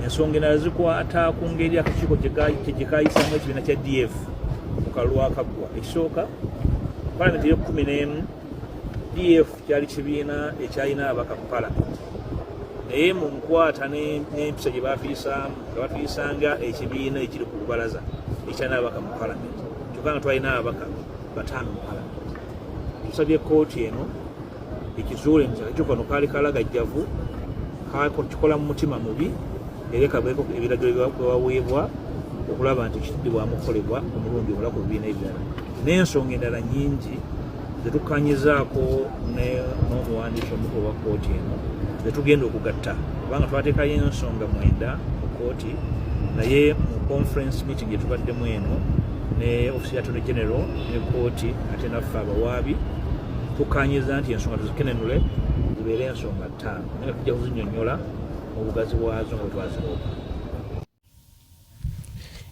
ensonga endala zikwata ku ngeri akakiiko kyekayisaamu ekibiina kya DF mu kalulu akaggwa. Ekisooka palamenti ey'e11 DF kyali kibiina ekyalina ababaka mu palamenti, naye mu nkwata n'empisa gye bafiisaamu nga batuuyisanga ekibiina ekiri ku lubalaza ekyalina ababaka mu palamenti, kyokka nga twalina ababaka 5 mu palamenti. Tusabye kkooti eno ekizuule nti akakiiko kano kaali kalagajjavu, kikola mu mutima mubi, era kabeeko ebiragiro byewaweebwa okulaba nti kitidibwamu okukolebwa omulundi omulala ku bibiina ebirala. N'ensonga endala nnyingi zetukkanyizaako n'omuwandiisi omukulu wa kkooti eno zetugenda okugatta, kubanga twateekayo ensonga 9 mu kkooti, naye mu conference meeting gyetubaddemu eno ne ofisi ya Attorney General ne kkooti ate naffe abawaabi tukkanyiza nti ensonga tuzikenenule zibeere ensonga 5, naye tujja kuzinnyonnyola mu bugazi bwazo nga twaziroopa.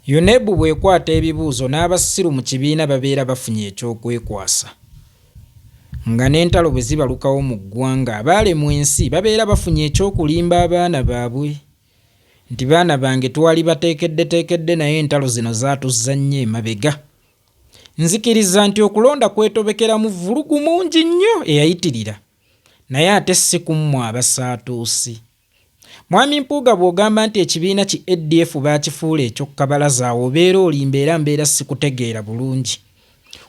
UNEB bw'ekwata ebibuuzo n'abasiru mu kibiina babeera bafunye ekyokwekwasa, nga n'entalo bwe zibalukawo mu ggwanga abaale mu ensi babeera bafunye ekyokulimba abaana baabwe nti baana bange twali bateekeddeteekedde naye entalo zino zaatuzza nnyo emabega. Nzikiriza nti okulonda kwetobekeramu vulugu mungi nnyo eyayitirira, naye ate si ku mmwe abasaatuusi. Mwami Mpuuga bw'ogamba nti ekibiina ki ADF baakifuula eky'okukabalaza, awo obeera olimba era mbeera sikutegeera bulungi,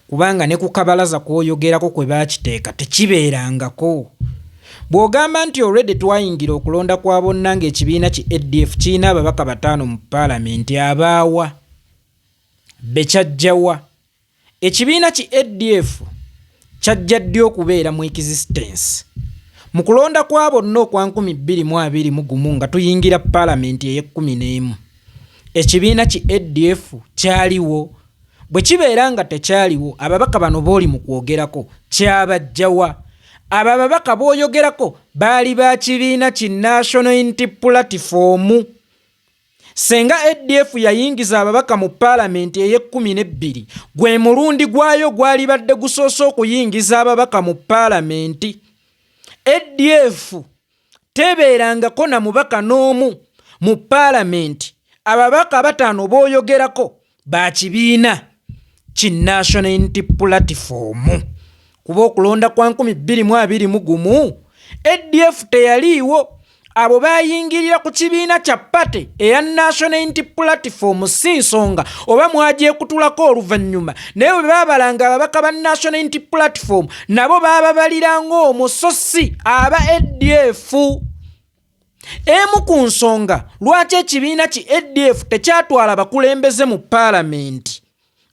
kubanga ne ku kabalaza kw'oyogerako kwe baakiteeka tekibeerangako. Bw'ogamba nti already twayingira okulonda kwa bonna ng'ekibiina ki ADF kirina ababaka 5 mu paalamenti, abaawa be kyajjawa? Ekibiina ki ADF kyajja ddi okubeera mu existence mu kulonda kwa bonna okwa 2021 nga tuyingira paalamenti ey'e11? Ekibiina ki ADF kyaliwo? Bwe kibeera nga tekyaliwo, ababaka bano booli mu kwogerako kyabajjawa? Abo ababaka b'oyogerako baali ba kibiina ki National Unity Platform. Senga ADF yayingiza ababaka mu paalamenti ey'e12, gwe mulundi gwayo gwali badde gusoose okuyingiza ababaka mu paalamenti. ADF tebeerangako na mubaka n'omu mu paalamenti. Ababaka 5 b'oyogerako ba kibiina ki National Unity Platform. Kuba okulonda kwa 2021 ADF teyaliiwo. Abo bayingirira ku kibiina kya pate eya National Unity Platform si nsonga oba mwagyekutulako oluvannyuma, naye bwe baabalanga ababaka ba National Unity Platform nabo baababaliranga omwo, so si aba ADF. Emu ku nsonga lwaki ekibiina ki ADF tekyatwala bakulembeze mu paalamenti,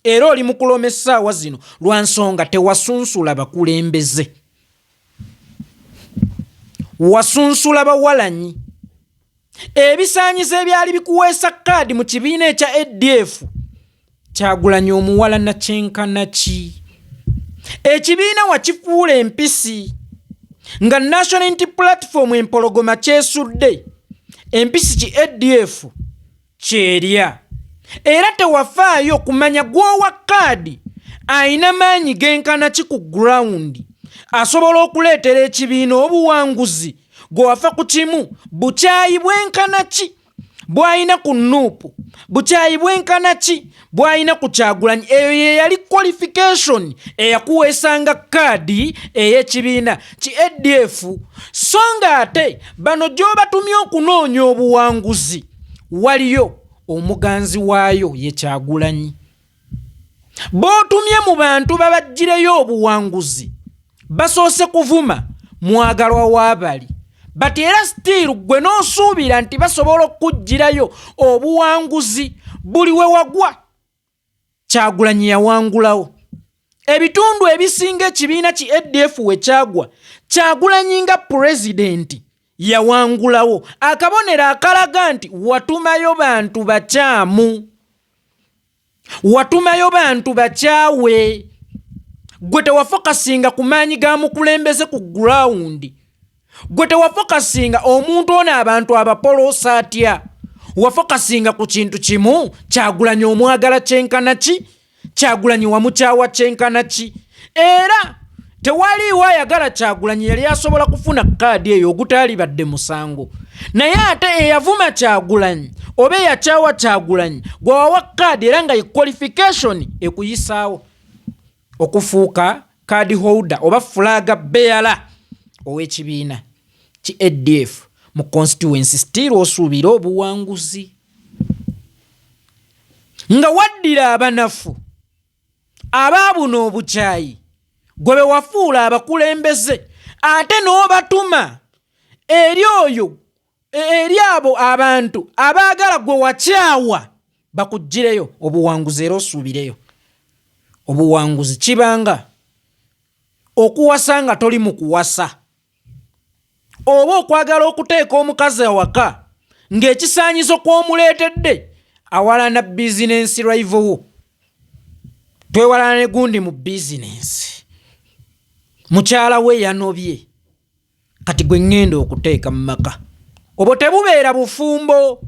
era oli mu kuloma essaawa zino lwa nsonga tewasunsula bakulembeze, wasunsula bawalanyi. Ebisaanyizo ebyali bikuweesa kaadi mu kibiina ekya ADF Kyagulanyi omuwala na kyenkana ki? Ekibiina wakifuula empisi nga National Unity Platform empologoma kyesudde, empisi ki ADF kyerya, era tewafaayo kumanya gwowa kaadi ayina maanyi genkana ki ku ground asobola okuleetera ekibiina obuwanguzi. Gwe wafa ku kimu bukyayi bwenkana ki bw'ayina ku Nuupu, bukyayi bwenkana ki bw'ayina ku Kyagulanyi. Eyo ye yali qualification eyakuweesanga kaadi ey'ekibiina ki ADF. So nga ate bano gy'obatumye okunoonya obuwanguzi waliyo omuganzi waayo ye Kyagulanyi. B'otumye mu bantu babaggireyo obuwanguzi basoose kuvuma mwagalwa w'abali, bati era still gwe n'osuubira nti basobola okugirayo obuwanguzi. Buli we wagwa Kyagulanyi yawangulawo. Ebitundu ebisinga ekibiina ki ADF we kyagwa, Kyagulanyi nga pulezidenti yawangulawo. Akabonero akalaga nti watumayo bantu bakyamu, watumayo bantu bakyawe. Gwe tewafokasinga ku maanyi ga mukulembeze ku ground. Gwe tewafokasinga omuntu ono abantu abapoloosa atya. Wafokasinga ku kintu kimu, Kyagulanyi omwagala kyenkana ki, Kyagulanyi wamukyawa kyenkana ki. Era tewaliiwo ayagala Kyagulanyi yali asobola kufuna kaadi eyo ogutali badde musango. naye ate eyavuma Kyagulanyi oba eyakyawa Kyagulanyi gwe wawa kaadi era nga ye qualification ekuyisaawo okufuuka card holder oba flag bearer ow'ekibiina ki ADF mu constituency still osuubira obuwanguzi nga waddira abanafu abaabuna obukyayi gwe bewafuula abakulembeze ate n'obatuma eri abo abantu abaagala gwe wakyawa bakugireyo obuwanguzi era osuubireyo obuwanguzi kibanga okuwasa nga toli mu kuwasa oba okwagala okuteeka omukazi awaka ng'ekisaanyizo kw'omuleetedde awalana bizinensi rival twewalana ne gundi mu bizinensi mukyala we yanobye kati gwe ngenda okuteeka mu maka obwo tebubeera bufumbo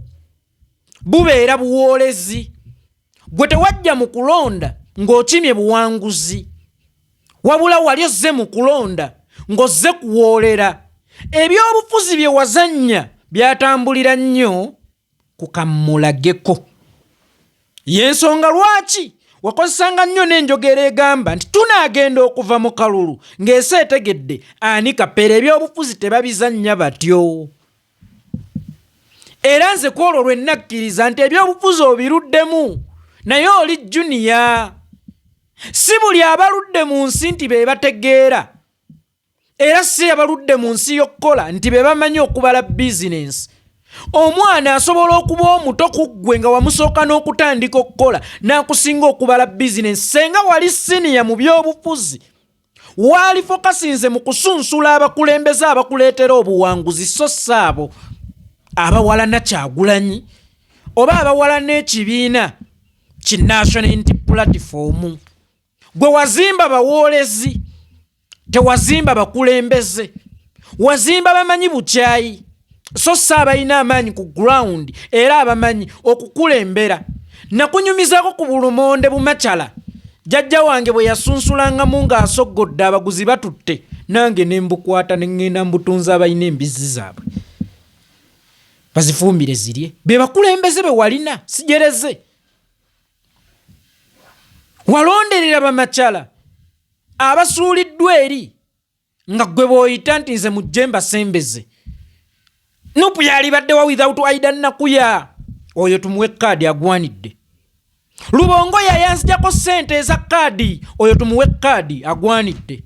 bubeera buwoolezi gwe tewajja mu kulonda ng'okimye buwanguzi wabula wali ozze mu kulonda ng'ozze kuwoolera ebyobufuzi bye wazannya byatambulira nnyo ku kammulageko y'ensonga lwaki wakozesanga nnyo n'enjogera egamba nti tunaagenda okuva mu kalulu ng'ensi etegedde ani kapere ebyobufuzi tebabizannya batyo era nze kwolwo lwe nakkiriza nti ebyobufuzi obiruddemu naye oli juniya si buli abaludde mu nsi nti be bategeera era si abaludde mu nsi y'okkola nti be bamanyi okubala bizinensi omwana asobola okuba omuto ku ggwe nga wamusooka n'okutandika okukola n'akusinga okubala bizinensi senga wali siniya mu byobufuzi waali fokasinze mu kusunsula abakulembeze abakuleetera obuwanguzi so saabo abawalana Kyagulanyi oba abawalana ekibiina ki National Unity Platform gwe wazimba bawoolezi tewazimba bakulembeze wazimba bamanyi bukyayi so saabalina amaanyi ku ground era abamanyi okukulembera nakunyumizako ku bulumonde bumakyala jjajja wange bwe yasunsulangamu ng'asoggodde abaguzi batutte nange ne mbukwata ne ŋŋenda mbutunza abalina embizzi zaabwe bazifumbire zirye be bakulembeze be walina sigereze walonderera bamakyala abasuuliddwa eri nga gwe bw'oyita nti nze mujje mbasembeze Nupu yalibaddewa without Aida Nakuya oyo tumuwe kaadi agwanidde Lubongo yayanzijako ssente eza kaadi oyo tumuwe kaadi agwanidde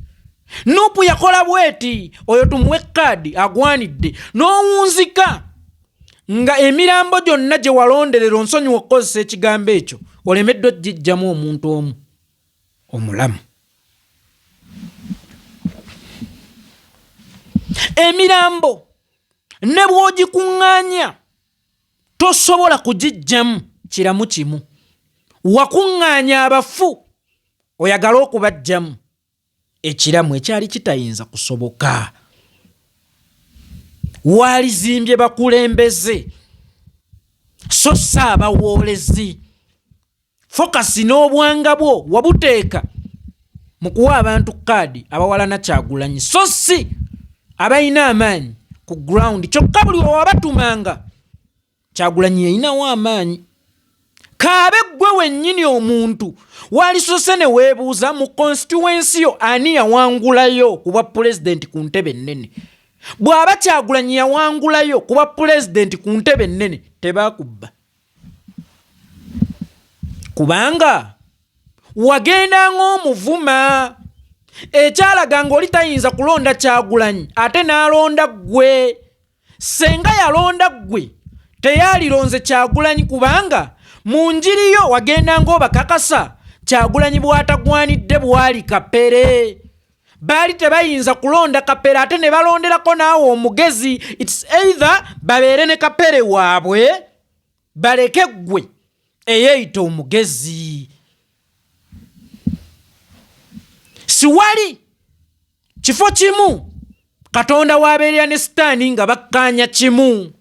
Nupu yakola bweti oyo tumuwe kaadi agwanidde n'owunzika nga emirambo gyonna gye walonderera onsonyiwa okukozesa ekigambo ekyo olemeddwa gijjamu omuntu omu omulamu emirambo ne bw'ogikuŋŋaanya tosobola kugijjamu kiramu kimu wakuŋŋaanya abafu oyagala okubajjamu ekiramu ekyali kitayinza kusoboka walizimbye bakulembeze so si abawoolezi fokasi n'obwanga bwo wabuteeka mu kuwa abantu kaadi abawalana Kyagulanyi so si abalina amaanyi ku ground kyokka buli wabatumanga Kyagulanyi yayinawo amaanyi Kabbe gwe wennyini omuntu walisose ne weebuuza mu constituency yo ani yawangulayo kuba president ku ntebe nnene bw'aba Kyagulanyi yawangulayo kuba president ku ntebe nnene tebakubba kubanga wagenda ng'omuvuma ekyalaga ng'oli tayinza kulonda Kyagulanyi ate n'alonda ggwe senga yalonda ggwe teyalironze Kyagulanyi kubanga mu njiri yo wagenda ng'obakakasa Kyagulanyi bw'atagwanidde bwali kapere baali tebayinza kulonda kapere ate ne balonderako naawe omugezi it's either babeere ne kapere waabwe baleke ggwe eyeeyita omugezi siwali kifo kimu Katonda w'abeerera ne sitaani nga bakkaanya kimu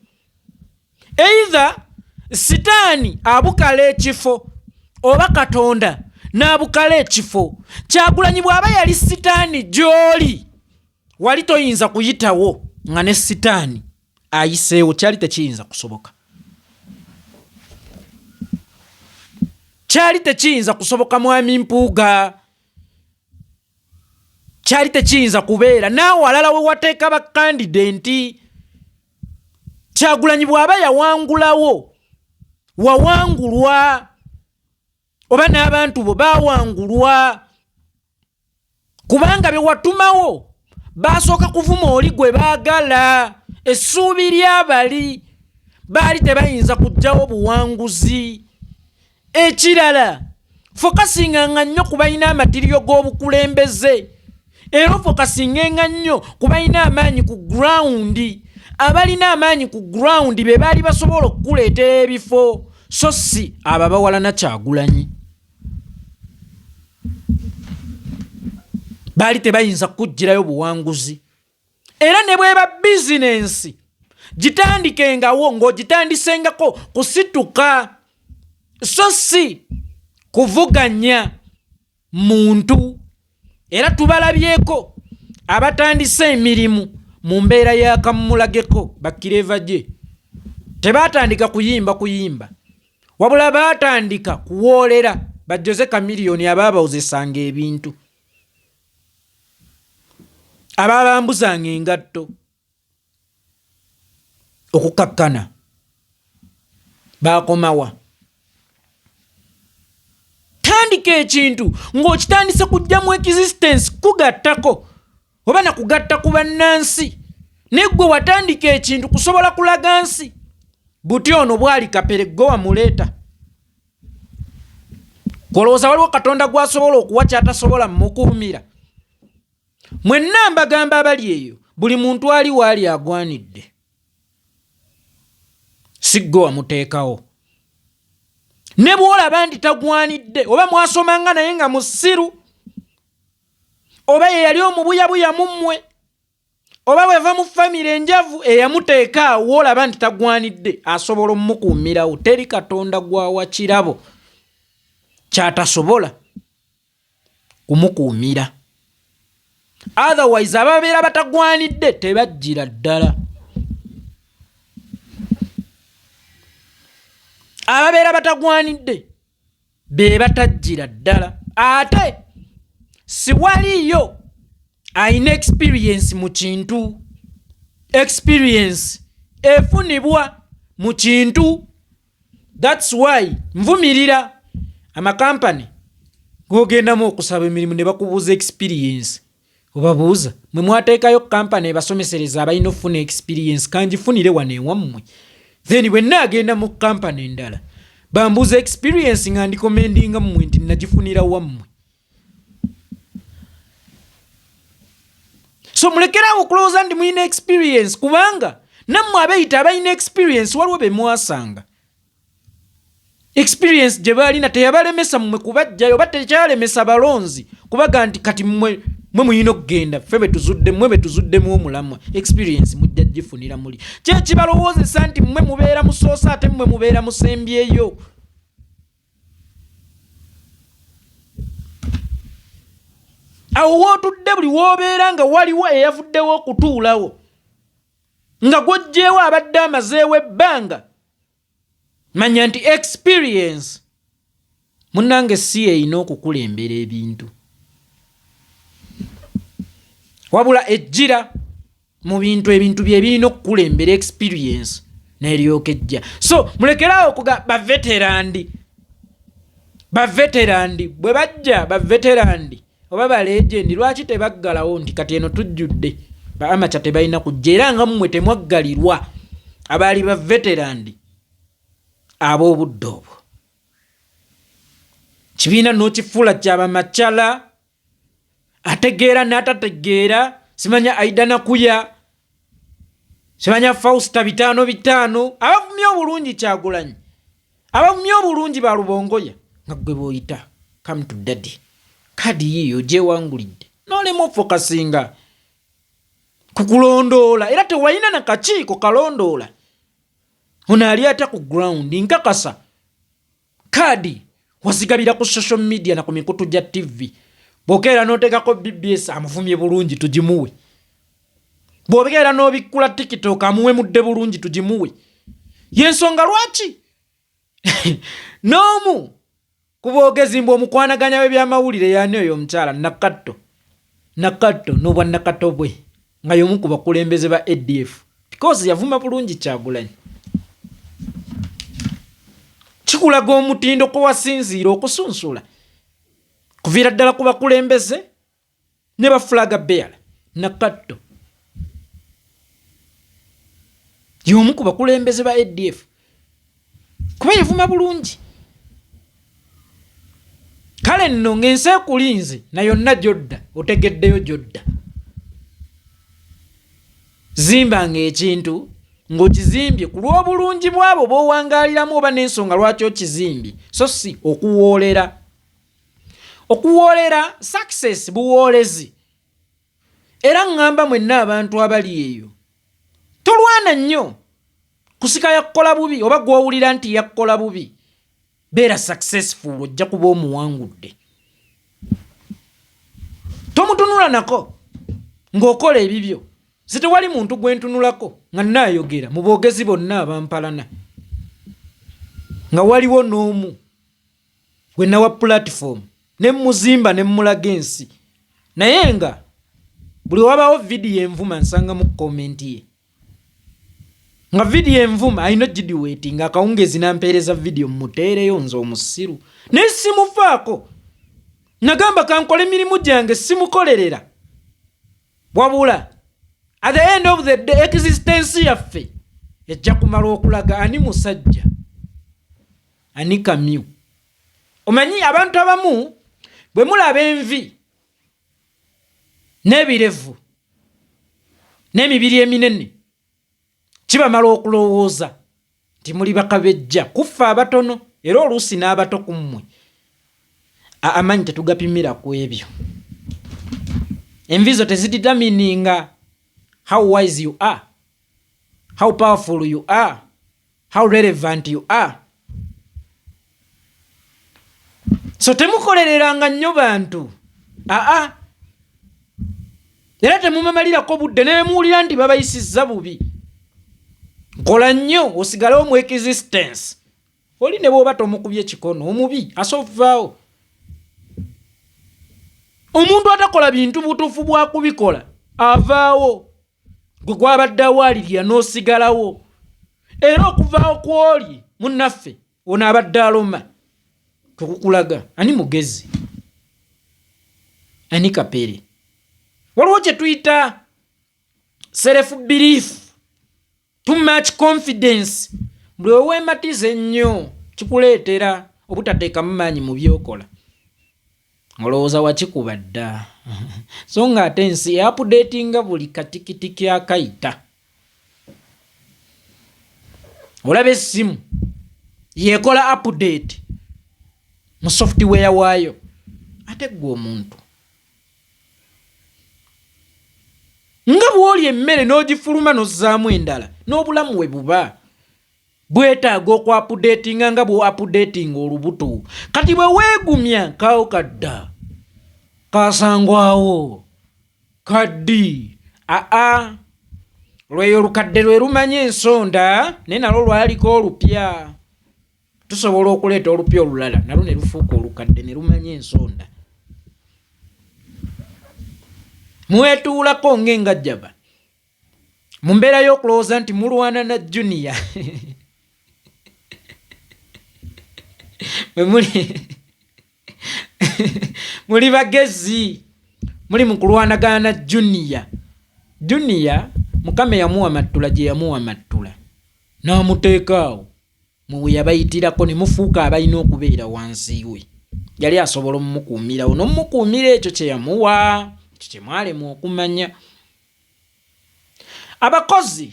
either sitaani abukala ekifo oba Katonda n'abukala ekifo Kyagulanyi bw'aba yali sitaani gy'oli wali toyinza kuyitawo nga ne sitaani ayiseewo kyali tekiyinza kusoboka. Kyali tekiyinza kusoboka mwami Mpuuga. Kyali tekiyinza kubeera. Naawe walala we wateeka bakandidenti. Kyagulanyi bw'aba yawangulawo. Wawangulwa. Oba n'abantu bo baawangulwa. Kubanga be watumawo basooka kuvuma oli gwe baagala. Essuubi ly'abali baali tebayinza kuggyawo buwanguzi. Ekirala fokasinga nnyo ku balina amatirio g'obukulembeze. Era fokasinga nnyo ku balina amaanyi ku ground. Abalina amaanyi ku ground be baali basobola okukuleetera ebifo, so si ababawalana Kyagulanyi. Baali tebayinza kuggirayo buwanguzi. Era ne bweba bizinensi gitandikengawo ng'ogitandisengako kusituka, so si kuvuganya muntu. Era tubalabyeko abatandise emirimu mu mbeera ya kamulageko bakireva gye. Tebaatandika kuyimba, wabula baatandika kuwoolera bajjoze kamiliyoni abaabawozesanga ebintu, abaabambuzanga engatto, okukakkana. Baakomawa. Tandika ekintu ng'okitandise kujjamu existence kugattako oba na kugatta ku bannansi. Ne gwe watandika ekintu kusobola kulaga nsi. Buti ono bwali kapere gwe wamuleeta. Kolowooza waliwo Katonda gw'asobola okuwa ky'atasobola mmukuumira. Mwenna mbagamba abali eyo, buli muntu ali waali agwanidde. Si gwe wamuteekawo. Ne bw'olaba nti tagwanidde, oba mwasomanga naye nga musiru, oba ye yali omubuyabuya mu mmwe, oba bweva mu famire enjavu eyamuteeka awo, olaba nti tagwanidde, asobola omukuumirawo. Teri Katonda gwawa kirabo ky'atasobola kumukuumira. Otherwise ababeera batagwanidde tebajjira ddala. Ababeera batagwanidde be batajjira ddala. Ate si waliyo ayina experience mu kintu. Experience efunibwa mu kintu. That's why nvumirira amakampani g'ogendamu okusaba emirimu ne bakubuuza experience. Obabuuza, mwe mwateekayo kampani ebasomesereza abalina okufuna experience, kangifunire wano ewammwe. Then bwe naagenda mu kampani endala bambuuza experience nga ndikomendinga mmwe nti nagifunira wammwe. So mulekerawo okulowooza ndi mulina experience, kubanga nammwe abeeyita abalina experience waliwo be mwasanga. Experience gye baalina teyabalemesa mmwe kubajjayo, oba tekyalemesa balonzi kubaga nti kati mmwe muyina okugenda, ffe betuzuddemu omulamwa. Experience mujja gifunira muli. Kye kibalowoozesa nti mmwe mubeera musoosa ate mmwe mubeera musembyeyo. Awo wootudde buli woobeera nga waliwo eyavuddewo okutuulawo, nga gw'oggyeewo abadde amazeewo ebbanga, manya nti experience munnange si eyina okukulembera ebintu, wabula ejjira mu bintu bye birina okukulembera experience n'eryoka ejja. So mulekerawo okuga baveterandi bwe bajja baveterandi oba balegendi lwaki tebaggalawo nti kati eno tujjudde amaca tebalina kujja, era nga mmwe temwaggalirwa abaali baveterandi ab'obudde obwo. Kibiina n'okifuula kyabamacala, ategeera n'atategeera, simanya Aida Nakuya, simanya Fausta 5-5, abavumye obulungi Kyagulanyi, abavumye obulungi ba Lubongoya, nga gwe b'oyita come to daddy, kadi yiyo gyewangulidde n'olema ofokasinga kukulondoola, era tewalina na kakiiko kalondoola. Ono ali ata ku ground nkakasa kadi wazigabira ku social media na ku mikutu gya TV. Bokeera n'oteekako BBS amuvumye bulungi tugimuwe. bw'obeera n'obikkula TikTok amuwe mudde bulungi tugimuwe. Yensonga lwaki n'omu ku boogezi mbu omukwanaganya w'ebyamawulire yaani oyo omukyala Nakatto n'obwa Nakatto bwe nga y'omu ku bakulembeze ba ADF because yavuma bulungi Kyagulanyi. Kikulaga omutindo ko wasinziira okusunsula kuviira ddala ku bakulembeze ne ba flag bearer. Nakatto y'omu ku bakulembeze ba ADF kuba yavuma bulungi. Kale nno ng'ensi ekulinze na yonna gyodda otegeddeyo gyodda. Zimbanga ekintu ng'okizimbye ku lw'obulungi bwabo bw'owangaaliramu oba n'ensonga lwaki okizimbye so si okuwoolera. Okuwoolera success buwoolezi. Era ngamba mwenna abantu abali eyo tolwana nnyo kusika yakukola bubi oba gw'owulira nti yakukola bubi. Beera successful ojja kuba omuwangudde. Tomutunula nako ng'okola ebibyo. Sitewali muntu gwentunulako nga naayogera mu boogezi bonna abampalana nga waliwo n'omu gwe nawa platform ne muzimba ne mulaga ensi naye nga buli wabawo vidiyo envuma nsanga mu comment ye nga vidiyo envuma ayina gidiweti nga akawungezi nampeereza vidiyo muteereyo nze omusiru naye simufaako. Nagamba kankole emirimu gyange simukolerera wabula at the end of the day existence yaffe ejja kumala okulaga ani musajja ani kamyu. Omanyi abantu abamu bwe mulaba envi n'ebirevu n'emibiri eminene kibamala okulowooza nti muli bakabejja kuffa abatono era oluusi n'abato ku mmwe. Amanyi tetugapimira ku ebyo. Envi zo teziditamininga how wise you are, how powerful you are, how relevant you are. So temukolereranga nnyo bantu. Era temumamalirako budde ne muwulira nti babayisizza bubi. Kola nnyo osigalewo mu existence. Oli ne bw'oba tomukubye ekikono omubi asovaawo. Omuntu atakola bintu butuufu bwa kubikola avaawo. Gwe gwabadde awaalirira n'osigalawo. Era okuvaawo kw'oli munnaffe ono abadde aloma. Tukukulaga ani mugezi ani kapere. Waliwo kye tuyita self belief, too much confidence. Buli oweematiza ennyo kikuleetera obutateekamu maanyi mu byokola. Olowooza wakikuba dda so nga ate ensi eapudeetinga buli katikitiki akayita. Olaba essimu yeekola update mu software waayo ate gwe omuntu nga bw'oli emmere n'ogifuluma n'ozzaamu endala n'obulamu we buba bwetaaga okwapudeetinga nga bw'oapudeetinga olubuto. Kati bwe weegumya kaawo kadda kasangwawo kaddi lweyo olukadde lwe lumanya ensonda naye nalwo lwaliko olupya. Tusobola okuleeta olupya olulala nalwo ne lufuuka olukadde ne lumanya ensonda. Mwetuulako ng'engajjaba mu mbeera y'okulowooza nti mulwana na junior muli bagezi muli mu kulwanagana na junior. Mukama yamuwa mattula gye yamuwa mattula n'amuteekaawo mu bwe yabayitirako ne mufuuka abalina okubeera wansi we. Yali asobola omumukuumirawo n'omumukuumira ekyo kye yamuwa ekyo kye mwalemu okumanya. Abakozi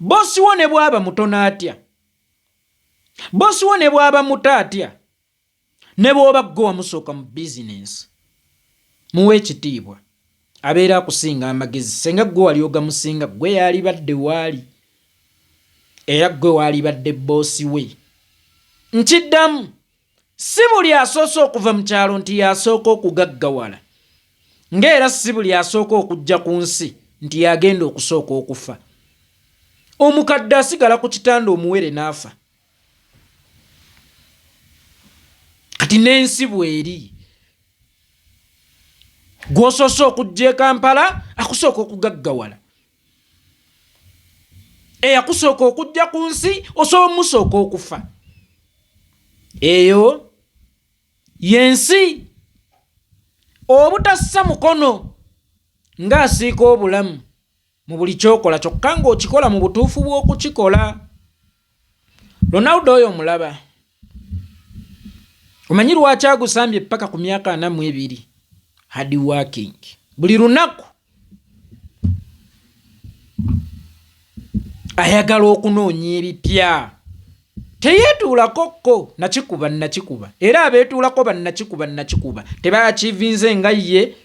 boosi wo ne bw'aba mutono atya, boosi wo ne bw'aba muto atya, ne bw'oba ggwe wamusooka mu bizinensi muwe ekitiibwa. Abeera akusinga amagezi senga ggwe wali ogamusinga ggwe yalibadde waali era ggwe waalibadde boosi we. Nkiddamu si buli asoose okuva mu kyalo nti yasooka okugaggawala ng'era si buli asooka okujja ku nsi nti yagenda okusooka okufa. Omukadde asigala ku kitanda omuwere n'afa. Kati n'ensi bw'eri. Gw'osoose okujja e Kampala akusooka okugaggawala. Eyakusooka okujja ku nsi osobola musooka okufa. Eyo yensi. Obutassa mukono ng'asiika obulamu mu buli kyokola kyokka ng'okikola mu butuufu bw'okukikola. Ronaldo oyo omulaba. Omanyi lwaki agusambye paka ku myaka 42? Hard working. Buli lunaku ayagala okunoonya ebipya. Teyeetuulako nakikuba. Era abeetuulako bannakikuba. Tebaakivinze nga ye,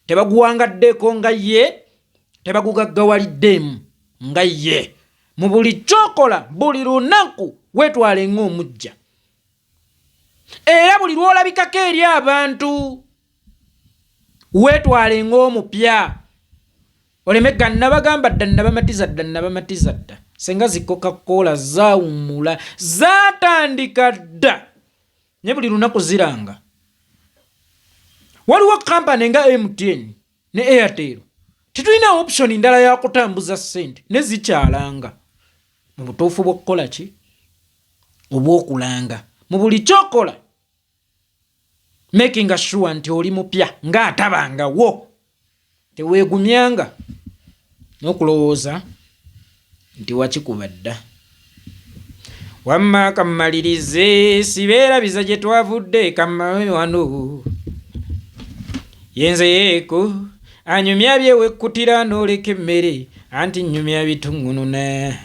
tebaguwangaddeko nga ye, tebagugaggawaliddemu nga ye. Mu buli kyokola buli lunaku weetwale ng'omujja. Era buli lw'olabikako eri abantu weetwale ng'omupya. Oleme gannabagamba dda nnabamatiza dda. Senga zi Coca-Cola zaawumula zaatandika dda. Ne buli lunaku ziranga. Waliwo kampani nga MTN ne Airtel. Tetulina option ndala ya kutambuza ssente ne zikyalanga. Mu butuufu bw'okukola ki? Obw'okulanga. Mu buli kyokola. Making sure nti oli mupya ng'atabangawo. Teweegumyanga n'okulowooza nti wakikuba dda. Wamma kammalirize sibeerabiza gye twavudde kammawe wano. Yenze yeeko anyumya byewekkutira n'oleka emmere anti nnyumya bitungunu ne.